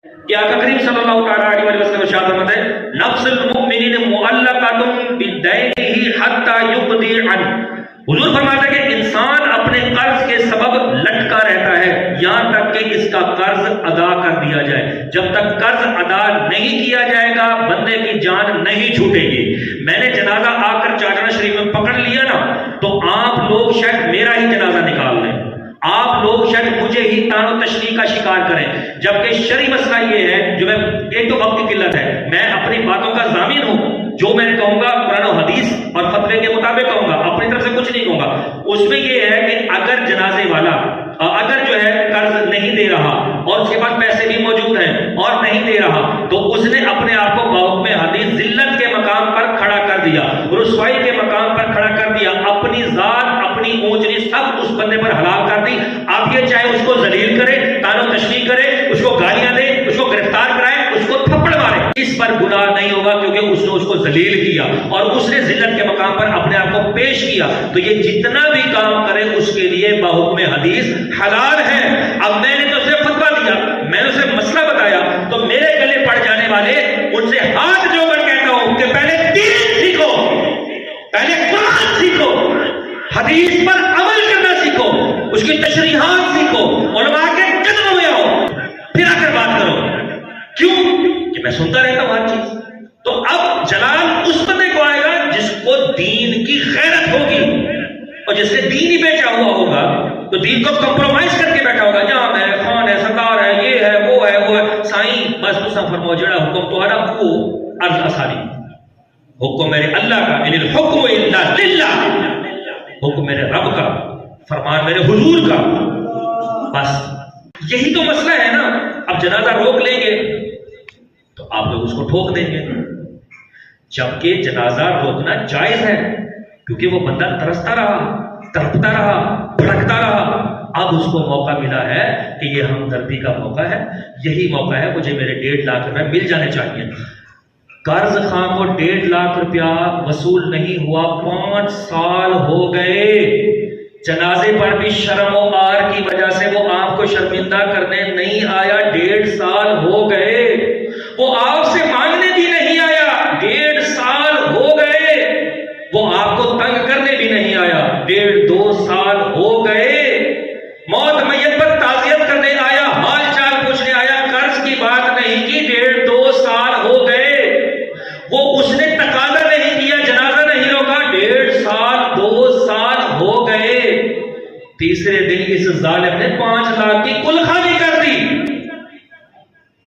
کہ آقا کریم صلی اللہ تعالیٰ علیہ وسلم ارشاد فرماتے ہیں نفس المؤمنین معلقۃ بدینہ حتی یقضی عنہ. حضور فرماتے ہیں کہ انسان اپنے قرض کے سبب لٹکا رہتا ہے یہاں تک کہ اس کا قرض ادا کر دیا جائے. جب تک قرض ادا نہیں کیا جائے گا بندے کی جان نہیں چھوٹے گی. میں نے جنازہ آ کر چاچڑا شریف میں پکڑ لیا نا تو آپ لوگ شاید میرا ہی جنازہ نکال لیں, آپ لوگ شاید مجھے ہی تان و تشریح کا شکار کریں, جبکہ شرعی مسئلہ یہ ہے جو میں ایک تو وقت کی قلت ہے, میں اپنی باتوں کا ضامن ہوں, جو میں کہوں گا قرآن و حدیث اور فتوے کے مطابق کہوں گا, اپنی طرف سے کچھ نہیں کہوں گا. اس میں یہ ہے کہ اگر جنازے والا اگر جو ہے قرض نہیں دے رہا اور اس کے پاس پیسے بھی موجود ہیں اور نہیں دے رہا تو اس نے اپنے آپ کو بحکم حدیث ذلت کے مقام پر کھڑا کر دیا, رسوائی کے مقام پر کھڑا کر دیا, اپنی ذات اپنی اونچ نیچ سب اس بندے پر حلال کر دی. آپ یہ چاہے اس کو ذلیل کرے, تان و تشریح کرے, اس کو گالیاں دے, اس کو گرفتار کرائے, اس کو تھپڑ مارے, اس پر گناہ نہیں ہوگا کیونکہ اس نے اس کو ذلیل کیا اور اس نے ذلت کے مقام پر اپنے آپ کو پیش کیا. تو یہ جتنا بھی کام کرے اس کے لیے بحکم حدیث حلال ہے. اب میں نے تو اسے فتویٰ دیا, میں نے اسے مسئلہ بتایا, تو میرے گلے پڑ جانے والے ان سے ہاتھ جوڑ کر کہتا ہوں کہ پہلے دین سیکھو, پہلے قرآن سیکھو, حدیث پر عمل کرنا سیکھو, اس کی تشریحات سیکھو, علماء کے قدموں میں آؤ, پھر آ کر بات کرو. کیوں کہ میں سنتا رہتا ہوں ہر چیز. تو اب جلال اس بندے کو آئے گا جس کو دین کی غیرت ہوگی, اور جس نے دین ہی بیچا ہوا ہوگا تو دین کو کمپرومائز کر کے بیٹھا ہوگا, امام ہے, خان ہے, سردار ہے, یہ ہے, وہ ہے, وہ ہے. سائیں بس تسا فرماؤ جڑا حکم تہاڈا وہ عرض آسانی, حکم میرے اللہ کا, ان الحکم الا للہ, حکم میرے رب کا, فرمان میرے حضور کا. بس یہی تو مسئلہ ہے نا. اب جنازہ روک لیں گے تو آپ لوگ اس کو ٹھوک دیں گے, جبکہ جنازہ روکنا جائز ہے کیونکہ وہ بندہ ترستا رہا, تڑپتا رہا, بھڑکتا رہا. اب اس کو موقع ملا ہے کہ یہ ہمدردی کا موقع ہے, یہی موقع ہے, مجھے میرے 1.5 لاکھ روپے مل جانے چاہیے. قرض خواہ کو 1.5 لاکھ روپیہ وصول نہیں ہوا, 5 سال ہو گئے. جنازے پر بھی شرم و عار کی وجہ سے وہ آپ کو شرمندہ کرنے نہیں آیا, 1.5 سال ہو گئے. وہ آپ سے مانگنے بھی نہیں آیا, 1.5 سال ہو گئے. وہ آپ کو تنگ کرنے بھی نہیں آیا, 1.5-2 سال ہو گئے. موت میت پر تعزیت کرنے آیا, حال چال پوچھنے آیا, قرض کی بات نہیں کی, 1.5-2 سال ہو گئے. وہ اس نے